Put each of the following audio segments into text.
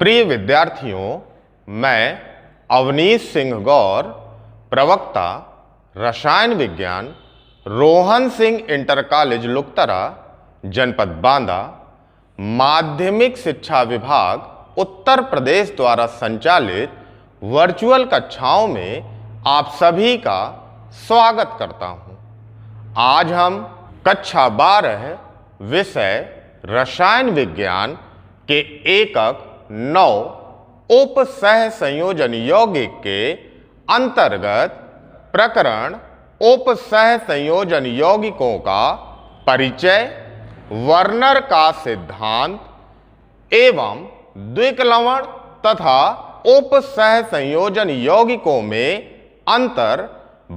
प्रिय विद्यार्थियों, मैं अवनीश सिंह गौर, प्रवक्ता रसायन विज्ञान, रोहन सिंह इंटर कॉलेज लुकतरा, जनपद बांदा, माध्यमिक शिक्षा विभाग उत्तर प्रदेश द्वारा संचालित वर्चुअल कक्षाओं में आप सभी का स्वागत करता हूं। आज हम कक्षा 12 विषय रसायन विज्ञान के एकक 9 उप सह संयोजन यौगिक के अंतर्गत प्रकरण उप सह संयोजन यौगिकों का परिचय, वर्नर का सिद्धांत एवं द्विक लवण तथा उप सह संयोजन यौगिकों में अंतर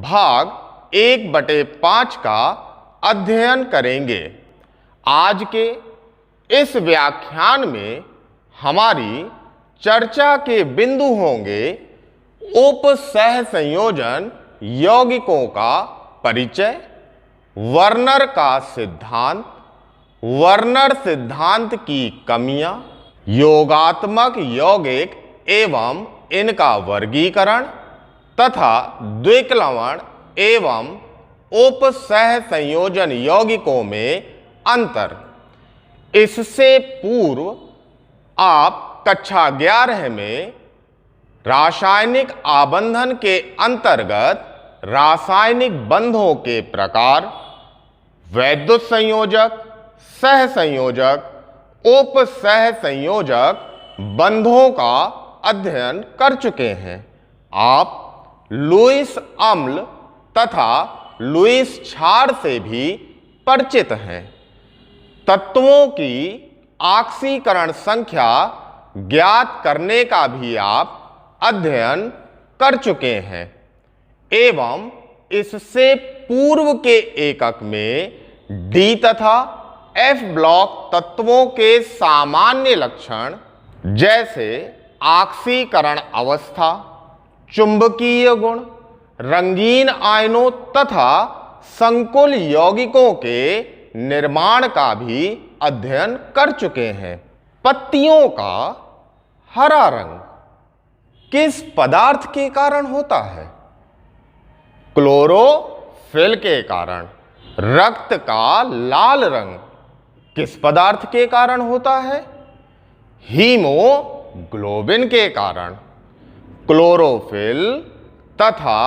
भाग 1/5 का अध्ययन करेंगे। आज के इस व्याख्यान में हमारी चर्चा के बिंदु होंगे उप सह संयोजन यौगिकों का परिचय, वर्नर का सिद्धांत, वर्नर सिद्धांत की कमियां, योगात्मक यौगिक एवं इनका वर्गीकरण तथा द्विक लवण एवं उप सह संयोजन यौगिकों में अंतर। इससे पूर्व आप कक्षा 11 में रासायनिक आबंधन के अंतर्गत रासायनिक बंधों के प्रकार, वैद्युत संयोजक, सह संयोजक, उप सह संयोजक बंधों का अध्ययन कर चुके हैं। आप लुईस अम्ल तथा लुईस क्षार से भी परिचित हैं। तत्वों की ऑक्सीकरण संख्या ज्ञात करने का भी आप अध्ययन कर चुके हैं एवं इससे पूर्व के एकक में डी तथा एफ ब्लॉक तत्वों के सामान्य लक्षण जैसे ऑक्सीकरण अवस्था, चुंबकीय गुण, रंगीन आयनों तथा संकुल यौगिकों के निर्माण का भी अध्ययन कर चुके हैं। पत्तियों का हरा रंग किस पदार्थ के कारण होता है? क्लोरोफिल के कारण। रक्त का लाल रंग किस पदार्थ के कारण होता है? हीमोग्लोबिन के कारण। क्लोरोफिल तथा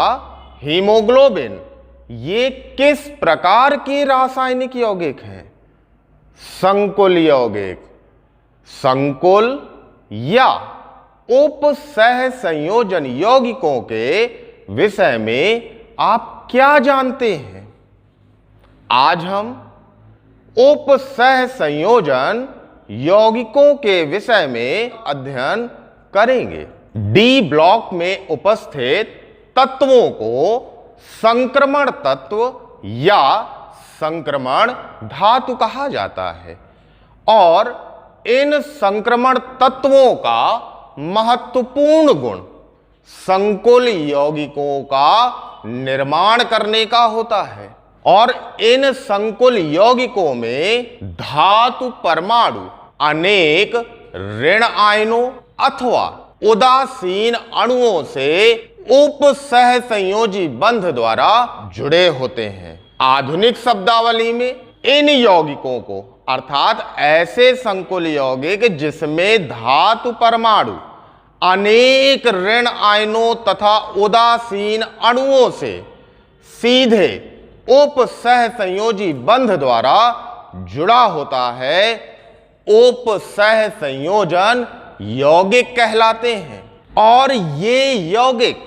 हीमोग्लोबिन ये किस प्रकार के रासायनिक यौगिक हैं? संकुल यौगिक। संकुल या उप सह संयोजन यौगिकों के विषय में आप क्या जानते हैं? आज हम उप सह संयोजन यौगिकों के विषय में अध्ययन करेंगे। डी ब्लॉक में उपस्थित तत्वों को संक्रमण तत्व या संक्रमण धातु कहा जाता है और इन संक्रमण तत्वों का महत्वपूर्ण गुण संकुल यौगिकों का निर्माण करने का होता है और इन संकुल यौगिकों में धातु परमाणु अनेक ऋण आयनों अथवा उदासीन अणुओं से उप सह संयोजी बंध द्वारा जुड़े होते हैं। आधुनिक शब्दावली में इन यौगिकों को अर्थात ऐसे संकुल यौगिक जिसमें धातु परमाणु अनेक ऋण आयनों तथा उदासीन अणुओं से सीधे उप सह संयोजी बंध द्वारा जुड़ा होता है, उप सह संयोजन यौगिक कहलाते हैं। और ये यौगिक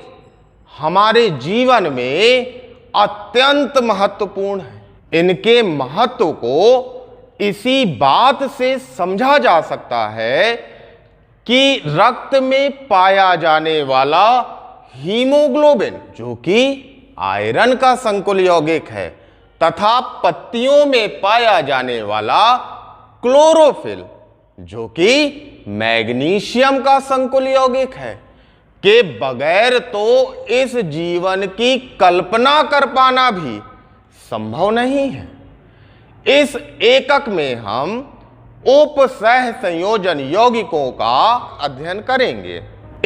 हमारे जीवन में अत्यंत महत्वपूर्ण है। इनके महत्व को इसी बात से समझा जा सकता है कि रक्त में पाया जाने वाला हीमोग्लोबिन जो कि आयरन का संकुल यौगिक है तथा पत्तियों में पाया जाने वाला क्लोरोफिल जो कि मैग्नीशियम का संकुल यौगिक है के बगैर तो इस जीवन की कल्पना कर पाना भी संभव नहीं है। इस एकक में हम उपसह संयोजन यौगिकों का अध्ययन करेंगे।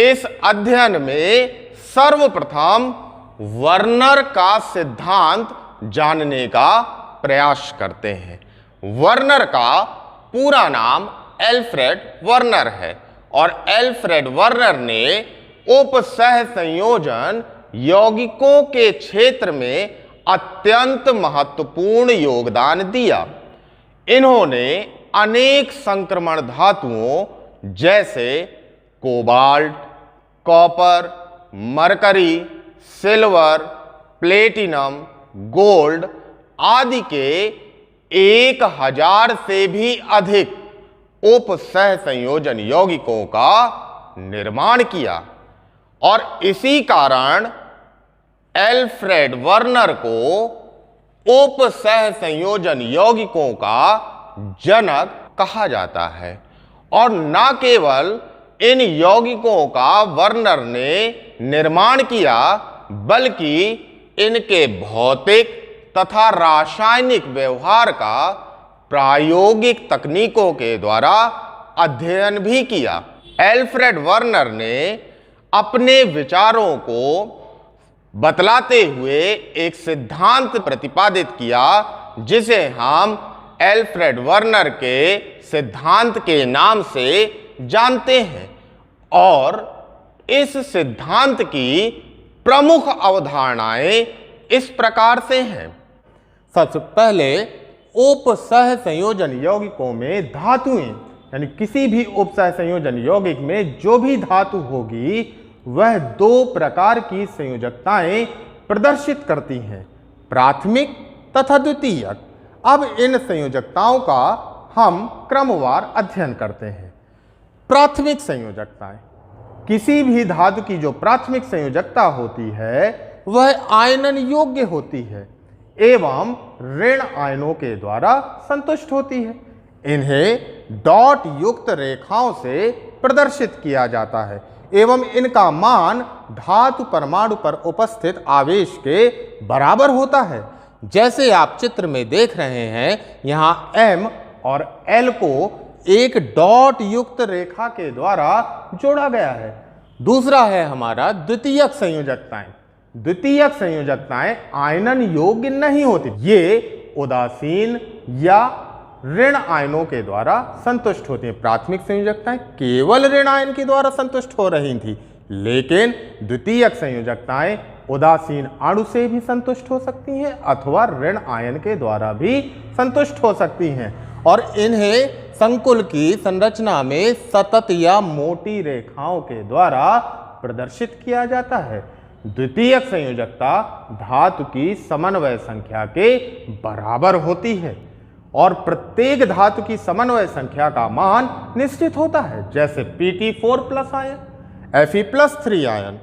इस अध्ययन में सर्वप्रथम वर्नर का सिद्धांत जानने का प्रयास करते हैं। वर्नर का पूरा नाम एल्फ्रेड वर्नर है और एल्फ्रेड वर्नर ने उपसह संयोजन यौगिकों के क्षेत्र में अत्यंत महत्वपूर्ण योगदान दिया। इन्होंने अनेक संक्रमण धातुओं जैसे cobalt, copper, mercury, silver, platinum, gold आदि के 1000 से भी अधिक उपसह संयोजन यौगिकों का निर्माण किया और इसी कारण एल्फ्रेड वर्नर को उपसह संयोजन यौगिकों का जनक कहा जाता है। और न केवल इन यौगिकों का वर्नर ने निर्माण किया बल्कि इनके भौतिक तथा रासायनिक व्यवहार का प्रायोगिक तकनीकों के द्वारा अध्ययन भी किया। एल्फ्रेड वर्नर ने अपने विचारों को बतलाते हुए एक सिद्धांत प्रतिपादित किया जिसे हम एल्फ्रेड वर्नर के सिद्धांत के नाम से जानते हैं। और इस सिद्धांत की प्रमुख अवधारणाएं इस प्रकार से हैं। सबसे पहले उपसह संयोजन यौगिकों में धातुएं यानी किसी भी उपसह संयोजन यौगिक में जो भी धातु होगी वह 2 प्रकार की संयोजकताएं प्रदर्शित करती हैं, प्राथमिक तथा द्वितीयक। अब इन संयोजकताओं का हम क्रमवार अध्ययन करते हैं। प्राथमिक संयोजकताएं, किसी भी धातु की जो प्राथमिक संयोजकता होती है वह आयनन योग्य होती है एवं ऋण आयनों के द्वारा संतुष्ट होती है। इन्हें डॉट युक्त रेखाओं से प्रदर्शित किया जाता है एवं इनका मान धातु परमाणु पर उपस्थित आवेश के बराबर होता है। जैसे आप चित्र में देख रहे हैं, यहाँ M और L को एक डॉट युक्त रेखा के द्वारा जोड़ा गया है। दूसरा है हमारा द्वितीयक संयोजकताएं। द्वितीयक संयोजकताएं आयनन योग्य नहीं होती, ये उदासीन या ऋण आयनों के द्वारा संतुष्ट होती हैं। प्राथमिक संयोजकताएं केवल ऋण आयन के द्वारा संतुष्ट हो रही थी, लेकिन द्वितीयक संयोजकताएं उदासीन अणु से भी संतुष्ट हो सकती हैं अथवा ऋण आयन के द्वारा भी संतुष्ट हो सकती हैं और इन्हें संकुल की संरचना में सतत या मोटी रेखाओं के द्वारा प्रदर्शित किया जाता है। द्वितीयक संयोजकता धातु की समन्वय संख्या के बराबर होती है और प्रत्येक धातु की समन्वय संख्या का मान निश्चित होता है, जैसे Pt4+ आयन, Fe+3 आयन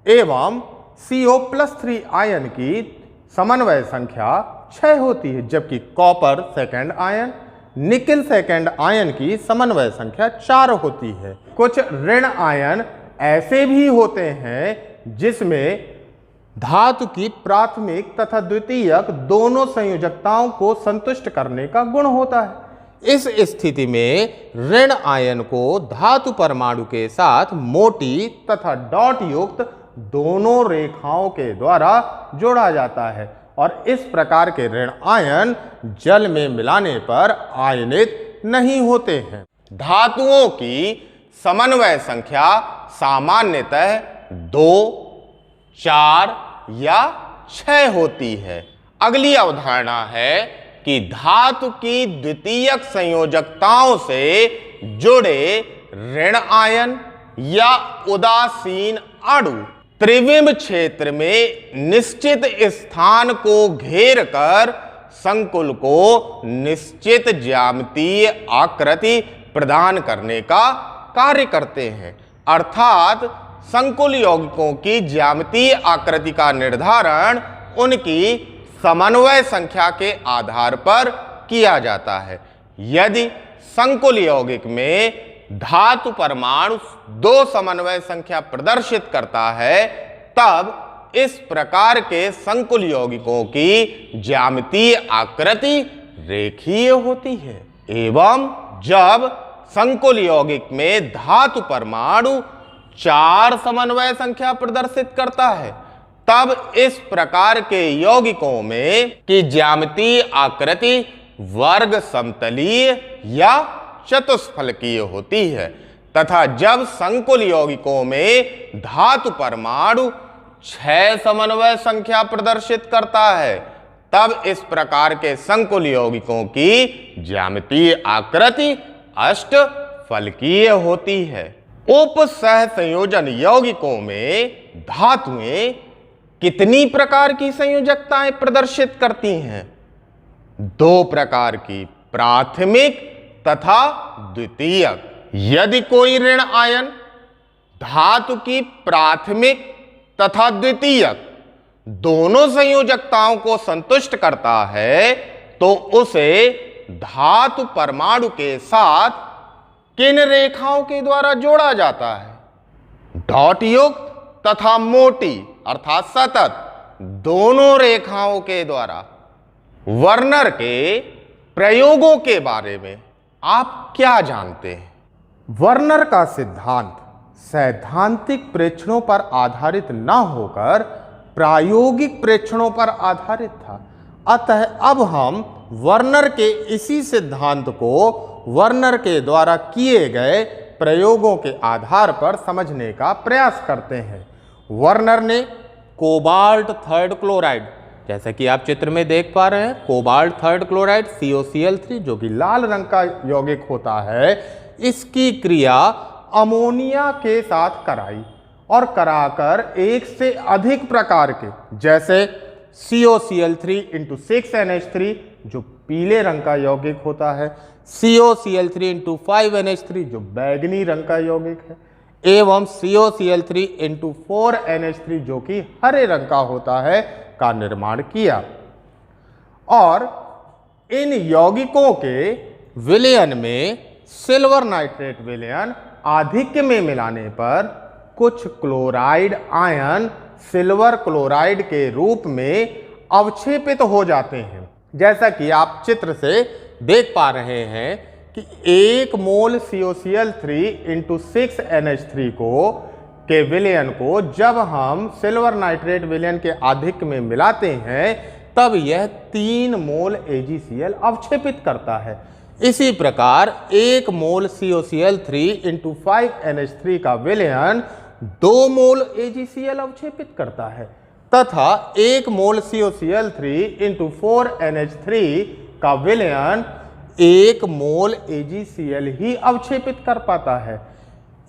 एवं CO+3 आयन की समन्वय संख्या 6 होती है, जबकि copper second ion, nickel second ion की समन्वय संख्या 4 होती है। कुछ ऋण आयन ऐसे भी होते हैं जिसमें धातु की प्राथमिक तथा द्वितीयक दोनों संयोजकताओं को संतुष्ट करने का गुण होता है। इस स्थिति में ऋण आयन को धातु परमाणु के साथ मोटी तथा डॉट युक्त दोनों रेखाओं के द्वारा जोड़ा जाता है और इस प्रकार के ऋण आयन जल में मिलाने पर आयनित नहीं होते हैं। धातुओं की समन्वय संख्या सामान्यतः 2, 4 या 6 होती है। अगली अवधारणा है कि धातु की द्वितीयक संयोजकताओं से जुड़े ऋण आयन या उदासीन अणु त्रिविम क्षेत्र में निश्चित स्थान को घेर कर संकुल को निश्चित ज्यामितीय आकृति प्रदान करने का कार्य करते हैं। अर्थात संकुल यौगिकों की ज्यामितीय आकृति का निर्धारण उनकी समन्वय संख्या के आधार पर किया जाता है। यदि संकुल यौगिक में धातु परमाणु 2 समन्वय संख्या प्रदर्शित करता है तब इस प्रकार के संकुल यौगिकों की ज्यामितीय आकृति रेखीय होती है एवं जब संकुल यौगिक में धातु परमाणु 4 समन्वय संख्या प्रदर्शित करता है, तब इस प्रकार के यौगिकों में की ज्यामितीय आकृति वर्ग समतलीय या चतुष्फलकीय होती है, तथा जब संकुल यौगिकों में धातु परमाणु 6 समन्वय संख्या प्रदर्शित करता है, तब इस प्रकार के संकुल यौगिकों की ज्यामितीय आकृति अष्टफलकीय होती है। उपसहसंयोजन यौगिकों में धातुएं कितनी प्रकार की संयोजकताएं प्रदर्शित करती हैं? 2 प्रकार की, प्राथमिक तथा द्वितीयक। यदि कोई ऋण आयन धातु की प्राथमिक तथा द्वितीयक दोनों संयोजकताओं को संतुष्ट करता है, तो उसे धातु परमाणु के साथ किन रेखाओं के द्वारा जोड़ा जाता है? डॉट युक्त तथा मोटी अर्थात सतत दोनों रेखाओं के द्वारा। वर्नर के प्रयोगों के बारे में आप क्या जानते हैं? वर्नर का सिद्धांत सैद्धांतिक प्रेक्षणों पर आधारित न होकर प्रायोगिक प्रेक्षणों पर आधारित था। अतः अब हम वर्नर के इसी सिद्धांत को वर्नर के द्वारा किए गए प्रयोगों के आधार पर समझने का प्रयास करते हैं। वर्नर ने कोबाल्ट थर्ड क्लोराइड, जैसा कि आप चित्र में देख पा रहे हैं, कोबाल्ट थर्ड क्लोराइड COCl3 जो कि लाल रंग का यौगिक होता है, इसकी क्रिया अमोनिया के साथ कराई और कराकर एक से अधिक प्रकार के, जैसे COCl3 × 6NH3 जो पीले रंग का यौगिक होता है, COCl3 × 5NH3 जो बैगनी रंग का यौगिक है, एवं COCl3 × 4NH3 जो कि हरे रंग का होता है, का निर्माण किया। और इन यौगिकों के विलयन में सिल्वर नाइट्रेट विलयन आधिक्य में मिलाने पर कुछ क्लोराइड आयन सिल्वर क्लोराइड के रूप में अवक्षेपित हो जाते हैं। जैसा कि आप चित्र से देख पा रहे हैं कि 1 मोल COCl3 × 6NH3 के विलयन को जब हम सिल्वर नाइट्रेट विलयन के आधिक्य में मिलाते हैं, तब यह 3 मोल AgCl अवक्षेपित करता है। इसी प्रकार 1 मोल COCl3 × 5NH3 का विलयन 2 मोल AgCl अवक्षेपित करता है, तथा 1 मोल COCl3 × 4NH3 का विलयन 1 मोल AgCl ही अवक्षेपित कर पाता है।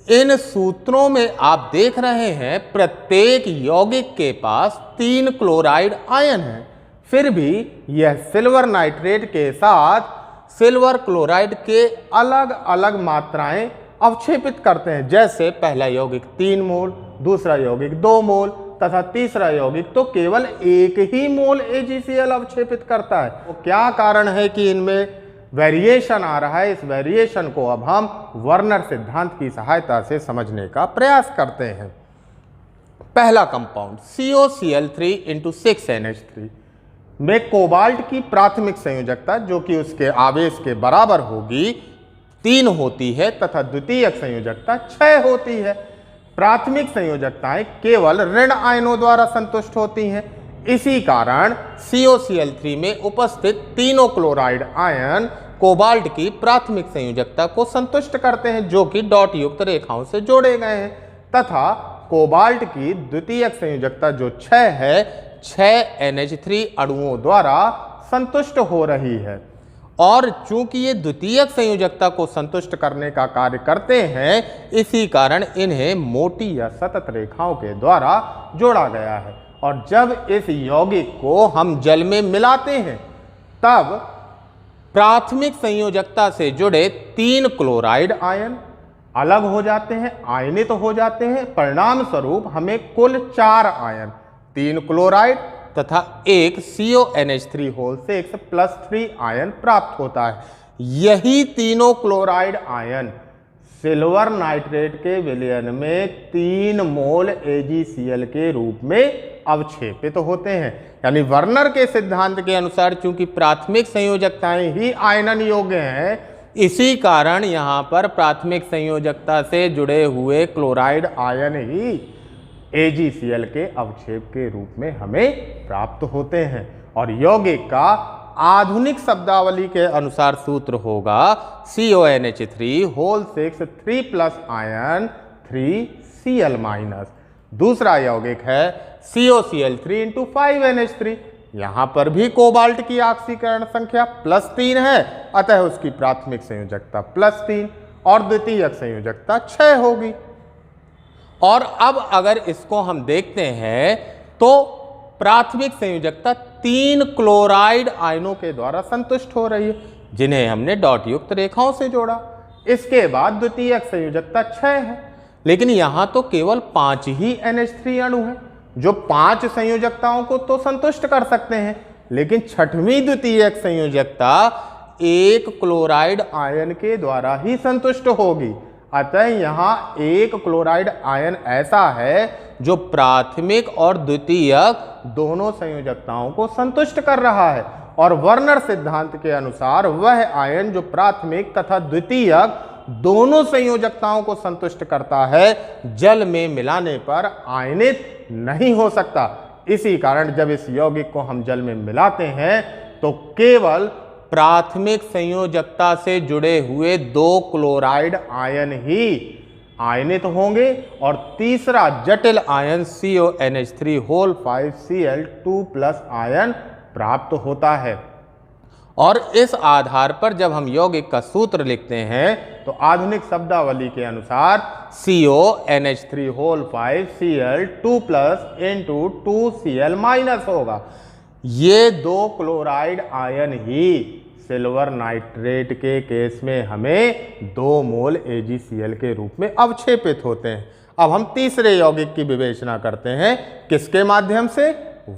इन सूत्रों में आप देख रहे हैं प्रत्येक यौगिक के पास 3 क्लोराइड आयन हैं, फिर भी यह सिल्वर नाइट्रेट के साथ सिल्वर क्लोराइड के अलग अलग मात्राएं अवक्षेपित करते हैं। जैसे पहला यौगिक 3 मोल, दूसरा यौगिक 2 मोल तथा तीसरा यौगिक तो केवल 1 ही मोल AgCl अवक्षेपित करता है। तो क्या कारण है कि इनमें वेरिएशन आ रहा है? इस वेरिएशन को अब हम वर्नर सिद्धांत की सहायता से समझने का प्रयास करते हैं। पहला कंपाउंड COCl3 × 6NH3 में कोबाल्ट की प्राथमिक संयोजकता, जो कि उसके आवेश के बराबर होगी, 3 होती है तथा द्वितीयक संयोजकता 6 होती है। प्राथमिक संयोजकताएं केवल ऋण आयनों द्वारा संतुष्ट होती हैं। इसी कारण COCl3 में उपस्थित तीनों क्लोराइड आयन कोबाल्ट की प्राथमिक संयोजकता को संतुष्ट करते हैं, जो कि डॉट युक्त रेखाओं से जोड़े गए हैं, तथा कोबाल्ट की द्वितीयक संयोजकता जो 6 है, 6NH3 अणुओं द्वारा संतुष्ट हो रही है। और चूंकि ये द्वितीयक संयोजकता को संतुष्ट करने का कार्य करते हैं, इसी कारण इन्हें मोटी या सतत रेखाओं के द्वारा जोड़ा गया है। और जब इस यौगिक को हम जल में मिलाते हैं, तब प्राथमिक संयोजकता से जुड़े 3 क्लोराइड आयन अलग हो जाते हैं, आयनित हो जाते हैं। परिणाम स्वरूप हमें कुल 4 आयन, 3 क्लोराइड तथा 1 CONH3 प्लस 3 आयन प्राप्त होता है। यही तीनों क्लोराइड आयन सिल्वर नाइट्रेट के विलयन में 3 मोल AgCl के रूप में अवक्षेपित होते हैं। यानी वर्नर के सिद्धांत के अनुसार चूंकि प्राथमिक संयोजकताएं ही आयनन योग्य हैं, इसी कारण यहाँ पर प्राथमिक संयोजकता से जुड़े हुए क्लोराइड आयन ही AgCl के अवक्षेप के रूप में हमें प्राप्त होते हैं। और यौगिक का आधुनिक शब्दावली के अनुसार सूत्र होगा CONH3 होल 6 3+ आयन 3Cl-। दूसरा यौगिक है COCl3 × 5NH3। यहां पर भी कोबाल्ट की ऑक्सीकरण संख्या +3 है, अतः उसकी प्राथमिक संयोजकता +3 और द्वितीयक संयोजकता 6 होगी। और अब अगर इसको हम देखते हैं तो प्राथमिक संयोजकता 3 क्लोराइड आयनों के द्वारा संतुष्ट हो रही है, जिन्हें हमने डॉट युक्त रेखाओं से जोड़ा। इसके बाद द्वितीयक संयोजकता 6 है, लेकिन यहां तो केवल 5 ही NH3 अणु हैं, जो 5 संयोजकताओं को तो संतुष्ट कर सकते हैं, लेकिन छठवीं द्वितीयक संयोजकता एक क्लोराइड आयन के द्वारा ही संतुष्ट होगी। अतः यहां एक क्लोराइड आयन ऐसा है जो प्राथमिक और द्वितीयक दोनों संयोजकताओं को संतुष्ट कर रहा है। और वर्नर सिद्धांत के अनुसार वह आयन जो प्राथमिक तथा द्वितीयक दोनों संयोजकताओं को संतुष्ट करता है, जल में मिलाने पर आयनित नहीं हो सकता। इसी कारण जब इस यौगिक को हम जल में मिलाते हैं तो केवल प्राथमिक संयोजकता से जुड़े हुए 2 क्लोराइड आयन ही आयनित होंगे और तीसरा जटिल ion CONH3 whole 5Cl2+ ion प्राप्त होता है। और इस आधार पर जब हम यौगिक का सूत्र लिखते हैं तो आधुनिक शब्दावली के अनुसार CONH3 होल 5Cl2+ × 2Cl- होगा। ये 2 क्लोराइड आयन ही सिल्वर नाइट्रेट के केस में हमें 2 मोल AgCl के रूप में अवक्षेपित होते हैं। अब हम तीसरे यौगिक की विवेचना करते हैं, किसके माध्यम से?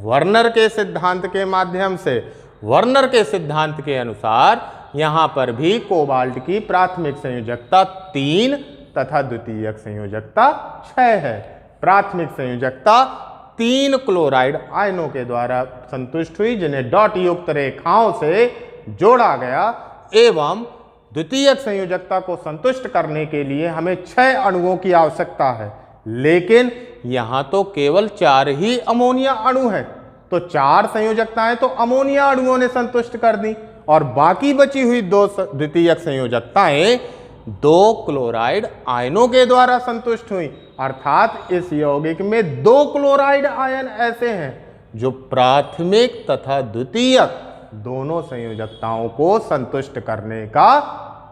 वर्नर के सिद्धांत के माध्यम से। वर्नर के सिद्धांत के अनुसार यहां पर भी कोबाल्ट की प्राथमिक संयोजकता 3 तथा द्वितीयक संयोजकता 6 है। प्राथमिक संयोजकता 3 क्लोराइड आयनों के द्वारा संतुष्ट हुई, जिन्हें डॉट युक्त रेखाओं से जोड़ा गया, एवं द्वितीयक संयोजकता को संतुष्ट करने के लिए हमें 6 अणुओं की आवश्यकता है, लेकिन यहां तो केवल 4 ही अमोनिया अणु हैं। तो 4 संयोजकताएं तो अमोनिया अणुओं ने संतुष्ट कर दी और बाकी बची हुई 2 द्वितीयक संयोजकताएं 2 क्लोराइड आयनों के द्वारा संतुष्ट हुई। अर्थात इस यौगिक में 2 क्लोराइड आयन ऐसे हैं जो प्राथमिक तथा द्वितीयक दोनों संयोजकताओं को संतुष्ट करने का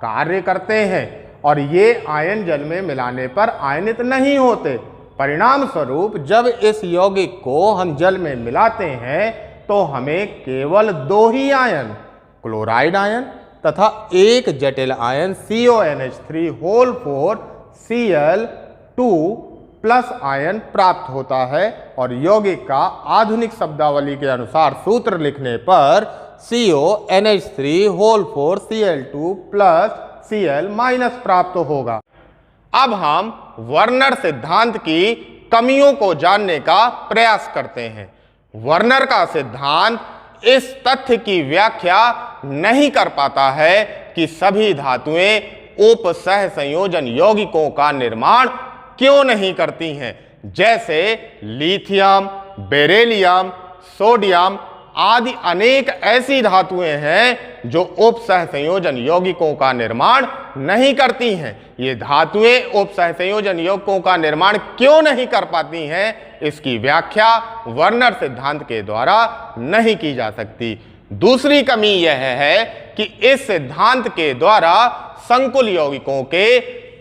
कार्य करते हैं और ये आयन जल में मिलाने पर आयनित नहीं होते। परिणाम स्वरूप जब इस यौगिक को हम जल में मिलाते हैं तो हमें केवल 2 ही आयन, क्लोराइड आयन तथा एक जटिल ion CONH3 whole 4Cl2+ ion प्राप्त होता है। और यौगिक का आधुनिक शब्दावली के अनुसार सूत्र लिखने पर CONH3 होल 4Cl2+ Cl- प्राप्त होगा। अब हम वर्नर सिद्धांत की कमियों को जानने का प्रयास करते हैं। वर्नर का सिद्धांत इस तथ्य की व्याख्या नहीं कर पाता है कि सभी धातुएं उपसह संयोजन यौगिकों का निर्माण क्यों नहीं करती हैं, जैसे लिथियम, बेरिलियम, सोडियम आदि अनेक ऐसी धातुएं हैं जो उपसह संयोजन यौगिकों का निर्माण नहीं करती हैं। ये धातुएं उपसह संयोजन यौगिकों का निर्माण क्यों नहीं कर पाती हैं, इसकी व्याख्या वर्नर सिद्धांत के द्वारा नहीं की जा सकती। दूसरी कमी यह है कि इस सिद्धांत के द्वारा संकुल यौगिकों के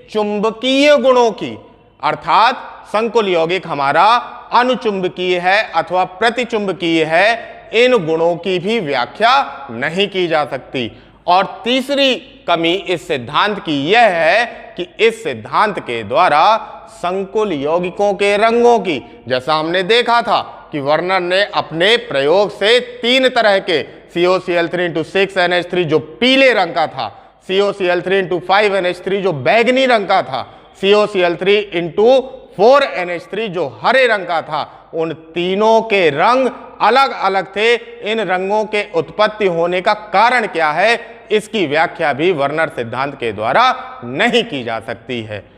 चुंबकीय गुणों की, अर्थात संकुल यौगिक हमारा अनुचुंबकीय है अथवा प्रतिचुंबकीय है, इन गुणों की भी व्याख्या नहीं की जा सकती। और तीसरी कमी इस सिद्धांत की यह है कि इस सिद्धांत के द्वारा संकुल यौगिकों के रंगों की, जैसा हमने देखा था कि वर्नर ने अपने प्रयोग से 3 तरह के COCl3 × 6NH3 जो पीले रंग का था, COCl3 × 5NH3 जो बैगनी रंग का था, COCl3 × 4NH3 जो हरे रंग का था, उन तीनों के रंग अलग अलग थे। इन रंगों के उत्पत्ति होने का कारण क्या है, इसकी व्याख्या भी वर्नर सिद्धांत के द्वारा नहीं की जा सकती है।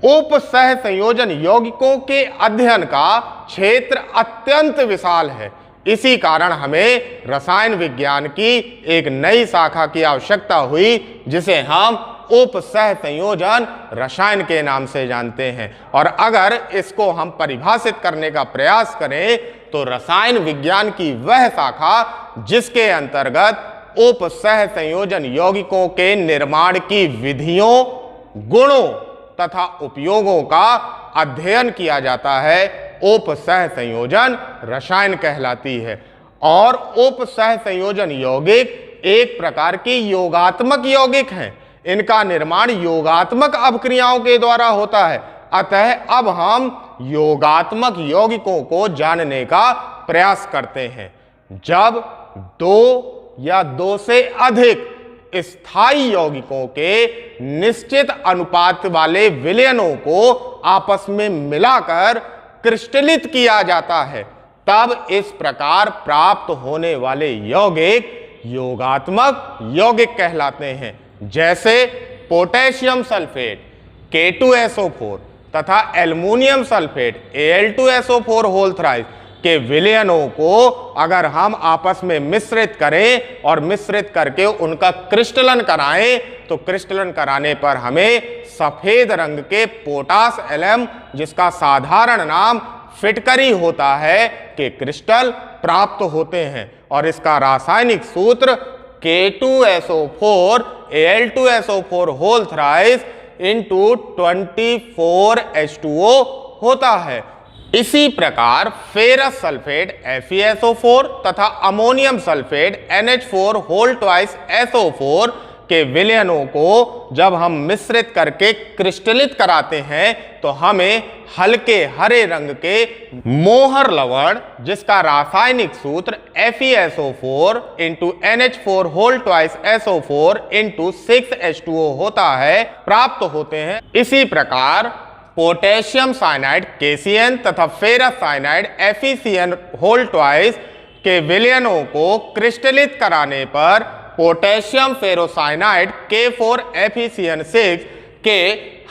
उप सह संयोजन यौगिकों के अध्ययन का क्षेत्र अत्यंत विशाल है। इसी कारण हमें रसायन विज्ञान की एक नई शाखा की आवश्यकता हुई, जिसे हम उप सह संयोजन रसायन के नाम से जानते हैं। और अगर इसको हम परिभाषित करने का प्रयास करें तो रसायन विज्ञान की वह शाखा जिसके अंतर्गत उप सह संयोजन यौगिकों के निर्माण की विधियों, गुणों तथा उपयोगों का अध्ययन किया जाता है, उप सह संयोजन रसायन कहलाती है। और उप सह संयोजन यौगिक एक प्रकार की योगात्मक यौगिक हैं। इनका निर्माण योगात्मक अभिक्रियाओं के द्वारा होता है। अतः अब हम योगात्मक यौगिकों को जानने का प्रयास करते हैं। जब दो या दो से अधिक स्थायी यौगिकों के निश्चित अनुपात वाले विलयनों को आपस में मिलाकर क्रिस्टलित किया जाता है, तब इस प्रकार प्राप्त होने वाले यौगिक योगात्मक यौगिक कहलाते हैं। जैसे पोटेशियम सल्फेट K2SO4 तथा aluminium sulphate Al2SO4 whole thrice के विलयनों को अगर हम आपस में मिश्रित करें और मिश्रित करके उनका क्रिस्टलन कराएं, तो क्रिस्टलन कराने पर हमें सफेद रंग के पोटास एलम, जिसका साधारण नाम फिटकरी होता है, के क्रिस्टल प्राप्त होते हैं। और इसका रासायनिक सूत्र K2SO4 Al2SO4 whole thrice into 24H2O होता है। इसी प्रकार फेरस सल्फेट FeSO4 तथा ammonium sulphate NH4 whole twice SO4 के विलयनों को जब हम मिश्रित करके क्रिस्टलित कराते हैं तो हमें हल्के हरे रंग के मोहर लवण, जिसका रासायनिक सूत्र FeSO4 into NH4 whole twice SO4 into 6H2O होता है, प्राप्त होते हैं। इसी प्रकार पोटेशियम साइनाइड KCN तथा ferrous cyanide FeCN whole twice के विलयनों को क्रिस्टलित कराने पर पोटेशियम फेरोसाइनाइड K4FeCN6 के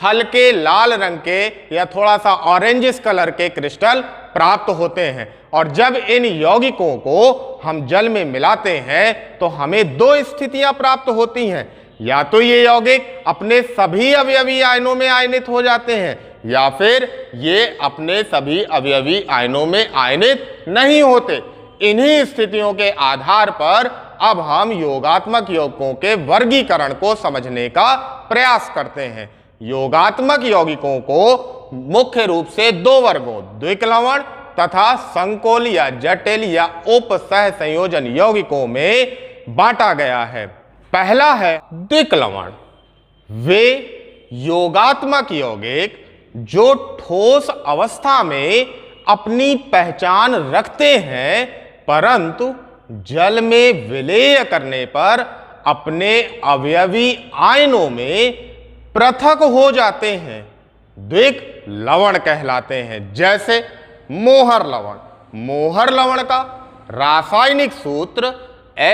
हल्के लाल रंग के या थोड़ा सा ऑरेंजिस कलर के क्रिस्टल प्राप्त होते हैं। और जब इन यौगिकों को हम जल में मिलाते हैं तो हमें दो स्थितियां प्राप्त होती हैं। या तो ये यौगिक अपने सभी अवयवी आयनों में आयनित हो जाते हैं, या फिर ये अपने सभी अवयवी आयनों में आयनित नहीं होते। इन्हीं स्थितियों के आधार पर अब हम योगात्मक यौगिकों के वर्गीकरण को समझने का प्रयास करते हैं। योगात्मक यौगिकों को मुख्य रूप से दो वर्गों, द्विक लवण तथा संकोल या जटिल या उप सह संयोजन यौगिकों में बांटा गया है। पहला है द्विक लवण। वे योगात्मक यौगिक जो ठोस अवस्था में अपनी पहचान रखते हैं, परंतु जल में विलेय करने पर अपने अवयवी आयनों में पृथक हो जाते हैं, द्विक लवण कहलाते हैं। जैसे मोहर लवण। मोहर लवण का रासायनिक सूत्र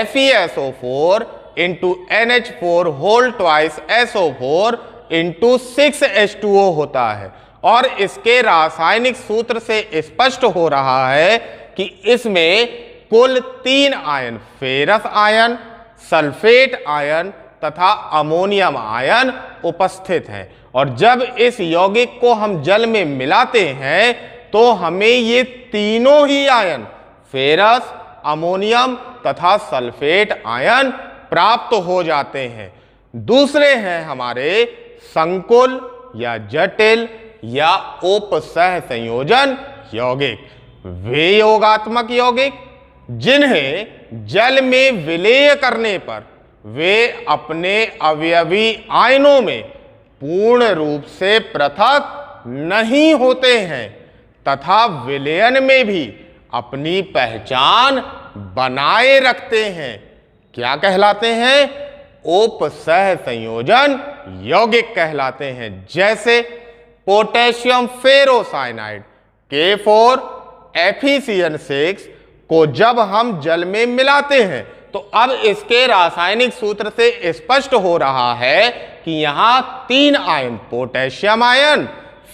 FeSO4 into NH4 whole twice SO4 into 6H2O होता है। और इसके रासायनिक सूत्र से स्पष्ट हो रहा है कि इसमें कुल 3 ion, ferrous ion, sulphate ion तथा अमोनियम आयन उपस्थित हैं। और जब इस यौगिक को हम जल में मिलाते हैं तो हमें ये तीनों ही आयन, फेरस, अमोनियम तथा सल्फेट आयन प्राप्त हो जाते हैं। दूसरे हैं हमारे संकुल या जटिल या उप सह संयोजन यौगिक। वे योगात्मक यौगिक जिन्हें जल में विलेय करने पर वे अपने अवयवी आयनों में पूर्ण रूप से पृथक नहीं होते हैं तथा विलयन में भी अपनी पहचान बनाए रखते हैं। क्या कहलाते हैं? उप सह संयोजन यौगिक कहलाते हैं। जैसे पोटेशियम फेरोसाइनाइड K4FeCN6 को जब हम जल में मिलाते हैं तो अब इसके रासायनिक सूत्र से स्पष्ट हो रहा है कि यहां 3 ion, potassium ion,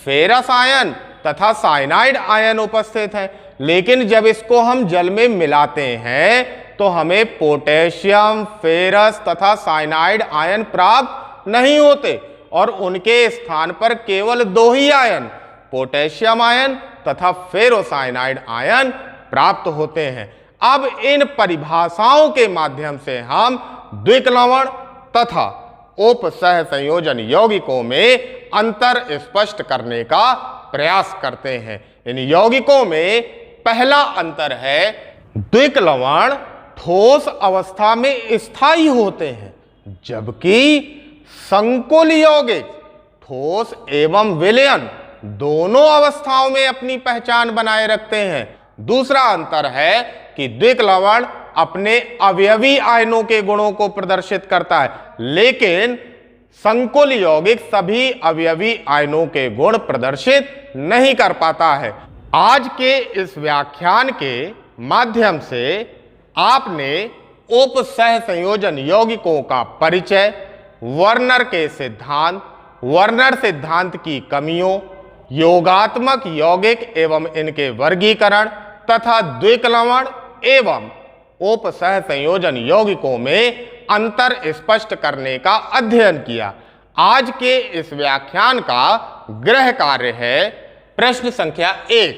ferrous ion तथा साइनाइड आयन उपस्थित है। लेकिन जब इसको हम जल में मिलाते हैं तो हमें पोटेशियम, फेरस तथा साइनाइड आयन प्राप्त नहीं होते और उनके स्थान पर केवल 2 ही आयन, पोटेशियम आयन तथा फेरोसाइनाइड आयन प्राप्त होते हैं। अब इन परिभाषाओं के माध्यम से हम द्विक लवण तथा उपसह संयोजन यौगिकों में अंतर स्पष्ट करने का प्रयास करते हैं। इन यौगिकों में पहला अंतर है, द्विक लवण ठोस अवस्था में स्थायी होते हैं, जबकि संकुल यौगिक ठोस एवं विलयन दोनों अवस्थाओं में अपनी पहचान बनाए रखते हैं। दूसरा अंतर है कि द्विक लवण अपने अवयवी आयनों के गुणों को प्रदर्शित करता है, लेकिन संकुल यौगिक सभी अवयवी आयनों के गुण प्रदर्शित नहीं कर पाता है। आज के इस व्याख्यान के माध्यम से आपने उपसह संयोजन यौगिकों का परिचय, वर्नर के सिद्धांत, वर्नर सिद्धांत की कमियों, योगात्मक यौगिक एवं इनके वर्गीकरण तथा द्विक लवण एवं उपसह संयोजन यौगिकों में अंतर स्पष्ट करने का अध्ययन किया। आज के इस व्याख्यान का गृह कार्य है प्रश्न संख्या 1,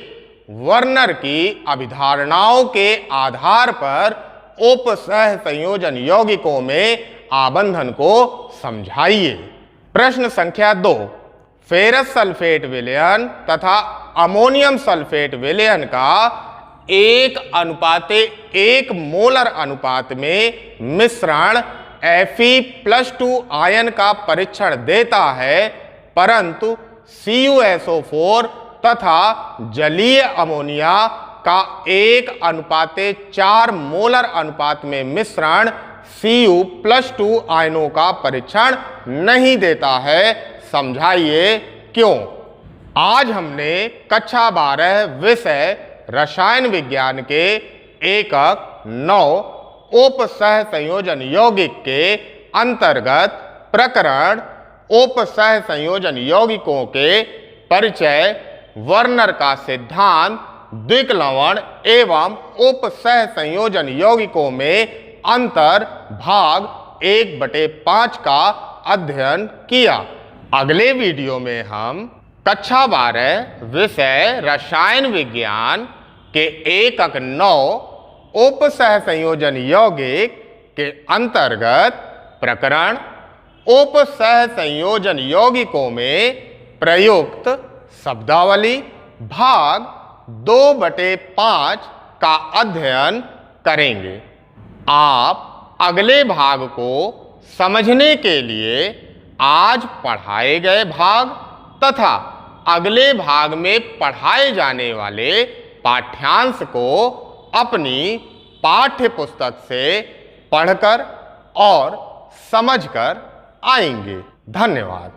वर्नर की अभिधारणाओं के आधार पर उपसह संयोजन यौगिकों में आबंधन को समझाइए। प्रश्न संख्या 2, फेरस सल्फेट विलयन तथा अमोनियम सल्फेट विलयन का 1:1 मोलर अनुपात में मिश्रण Fe+2 आयन का परीक्षण देता है, परंतु CuSO4 तथा जलीय अमोनिया का 1:4 मोलर अनुपात में मिश्रण Cu+2 आयनों का परीक्षण नहीं देता है। समझाइए क्यों। आज हमने कक्षा 12 विषय रसायन विज्ञान के एकक 9 उपसह संयोजन यौगिक के अंतर्गत प्रकरण उपसह संयोजन यौगिकों के परिचय, वर्नर का सिद्धांत, द्विक लवण एवं उपसह संयोजन यौगिकों में अंतर भाग 1/5 का अध्ययन किया। अगले वीडियो में हम कक्षा 12 विषय रसायन विज्ञान के एकक 9 उपसह संयोजन यौगिक के अंतर्गत प्रकरण उपसह संयोजन यौगिकों में प्रयुक्त शब्दावली भाग 2/5 का अध्ययन करेंगे। आप अगले भाग को समझने के लिए आज पढ़ाए गए भाग तथा अगले भाग में पढ़ाए जाने वाले पाठ्यांश को अपनी पाठ्य पुस्तक से पढ़कर और समझकर आएंगे। धन्यवाद।